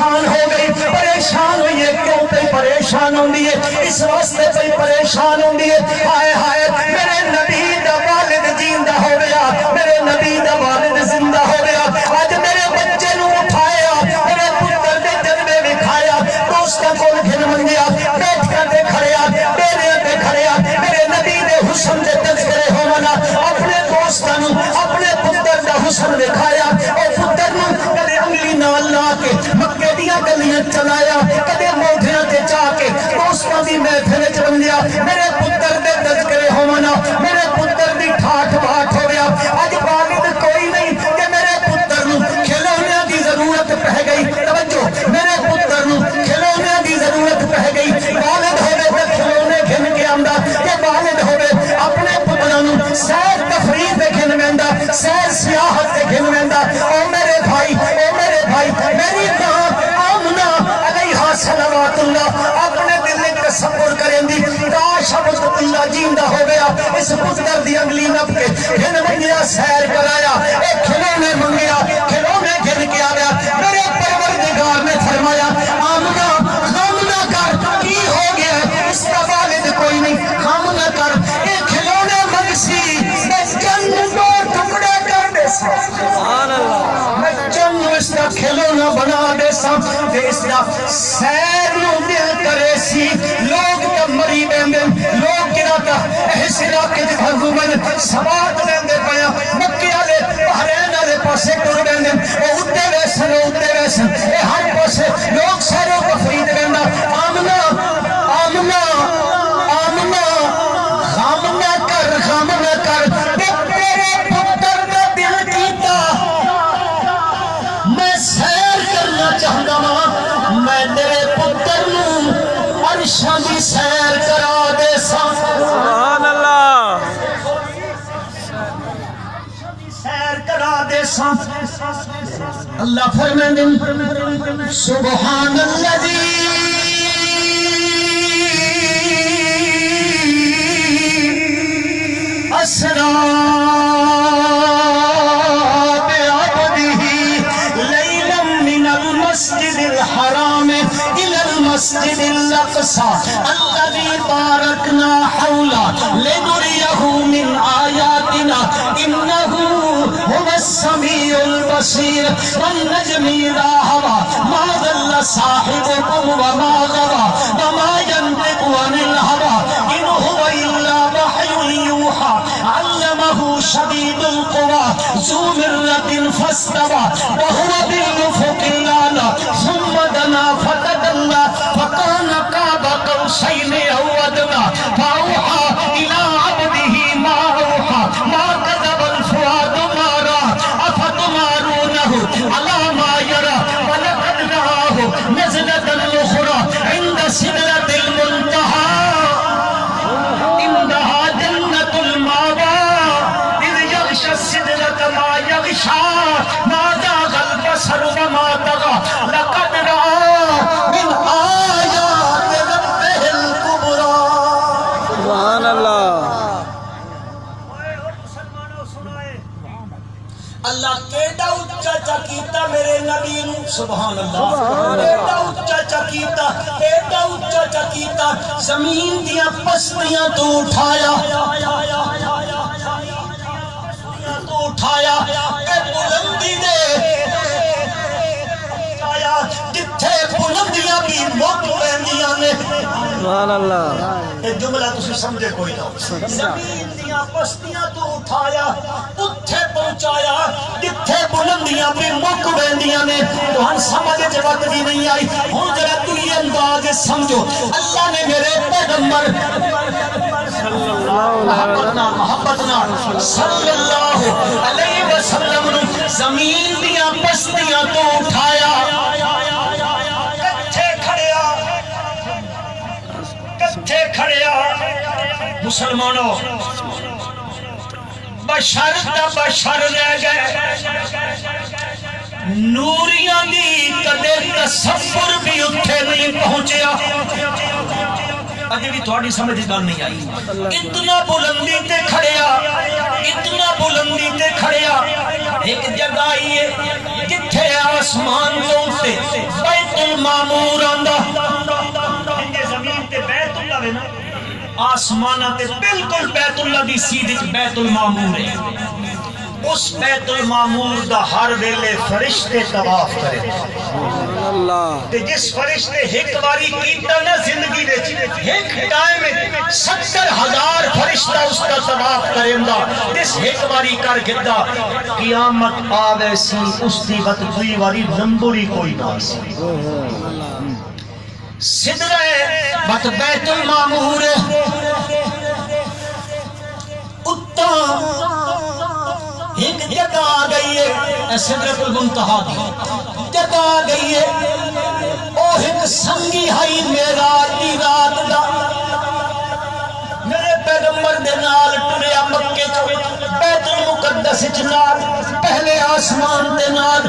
پریشان ہو گئی، پریشان ہوئی ہے، کیوں پہ پریشان ہوندی ہے؟ اس واسطے پہ پریشان ہوندی ہے، ہائے ہائے میرے نبی دا والد جیندہ ہو گیا، میرے نبی دا والد زندہ ہو گیا، آج میرے بچے نو اٹھایا، میرے پتر دے جذبے وکھایا، دوستاں کول گھن منگیا، بیٹھکاں دے کھڑیا، ڈیریاں دے کھڑیا، میرے نبی دے حسن دے تذکرے ہونا، اپنے دوستاں نو اپنے پتر دا حسن دکھایا، او پتر نو کدے انگلی نال لا کے مکے دیاں گلیاں چلایا، کدے موڈیاں تے جا کے دوستاں دی محفل وچ بندیا، میرے پتر دے تذکرے ہونا، میرے پتر دی ٹھاٹھ باٹھ ہو گیا۔ اج والد کوئی نہیں کہ میرے پتر نو کھلونے دی ضرورت پہ گئی، توجہ میرے پتر نو کھلونے دی ضرورت پہ گئی، والد ہوے تے کھلونے گھن کے آندا، کہ والد ہوے اپنے پتراں نو سیر تفریح تے گھن ویندا، سیر سیاحت تے گھن ویندا۔ او میرے بھائی، او میرے بھائی، میری ماں آمنہ علیہا صلوات اللہ اپنے دل میں تصور کریں دی، کاش عبد اللہ جیندہ ہو گیا، اس پتر دی انگلی نپ کے گھن منگیا، سیر کرایا، ایک کھلونے منگیا، کھلونے گھن کے آیا۔ میرے پروردگار نے فرمایا آمنہ غم نہ کر، کی ہو گیا اس کا والد کوئی نہیں، غم نہ کر، اے کھلونے منگسی میں جنگ دو ٹکڑے کر دے سبحان اللہ، میں جنگ اس کا کھلونا بنا دے سب دے اس کا سیر نو دل کرے سی، لوگ تا مری بیندے، لوگ کنا تا اس علاقے دی حکومت سواد لیندے پیا، مکے والے بحرین والے پاسے ٹر بیندے، اے اٹھتے ویسن، اٹھتے ویسن، اے ہر پاسے لوگ سیروں تفرید بیندا۔ آمنہ آمنہ آمنہ غم نہ کر، غم نہ کر، تے تیرے پتر دا دل کیتا میں سیر کرنا چاہتا ہوں، میں تیرے پتر نو عرشاں دی سیر کرا دے سبحان اللہ، سیر کرا دے اللہ فرمائیں سبحان الذی اسرا بعبده لیلا من المسجد الحرام الى المسجد الاقصى الذي باركنا حوله لنريه من آياتنا انه هو السميع البصير والنجم اذا هوى ما ضل صاحبكم وما غوى وما ينطق عن الهوى ان هو الا وحي يوحى علمه شديد القوى ذو مرة فاستوى وهو بالأفق الأعلى ثم دنا فتدلى فكان قاب قوسين أو أدنى فأوحى إلى عبده ما أوحى ما كذب الفؤاد ما رأى أفتمارونه على ما يرى ولقد رآه نزلة أخرى عند سدرة المنتهى عندها جنة المأوى إذ يغشى السدرة ما يغشى ما زاغ البصر وما طغى لقد رأى من آيات ربه الكبرى سبحان اللہ۔ اللہ کیڑا اچا چا کیتا میرے نبی نو سبحان اللہ، کیڑا اچا چا کیتا، کیڑا اچا چا کیتا، زمین دیاں پستیاں تو اٹھایا، تو اٹھایا کہ بلندی دے جتھے بلندیاں بھی مک لیندیاں نے سبحان اللہ، یہ جملہ تسی سمجھے کوئی نہ، زمین دیاں پستیاں تو اٹھایا اتھے پہنچایا جتھے بلندیاں بھی مک لیندیاں نے۔ تو ہن سمجھ وقت بھی نہیں آئی، ہن ذرا تو یہ انداز سمجھو، اللہ نے میرے پیغمبر محبتنا صلی اللہ علیہ وسلم نے زمین دیاں پستیاں تو اٹھایا، کتھے کھڑیا مسلمانوں، بشر تا بشر رہ گئے، نوریاں دی کدے تصور بھی اتھے نہیں پہنچیا، اجے بھی تھوڑی سمجھ گل نہیں آئی، اتنا بلندی تے کھڑیا، اتنا بلندی تے کھڑیا، ایک جگہ آئیے جتھے آسمان تو اتے بیت المامور آندا زمین تے بیت اللہ ہے نا آسمانہ تے بالکل بیت اللہ دی سیدھ بیت المامور ہے اس بیت المامور دا ہر ویلے فرشتے طواف کرے تے جس فرشتے ایک باری کیتا نا زندگی وچ ایک ٹائم 70,000 فرشتہ اس کا طواف کریندا جس ایک باری کر گدا قیامت آوے سی اس دی وقت دوئی واری نمبری کوئی نہ سی سدرہ بت بیت المامور اتا ایک جگہ آ گئی ہے سدرۃ المنتہا دی جگہ آ گئی ہے او ایک سنگی ہائی معراج دی رات دا میرے پیغمبر دے نال ٹریا مکے چ بیت المقدس چ نال پہلے آسمان دے نال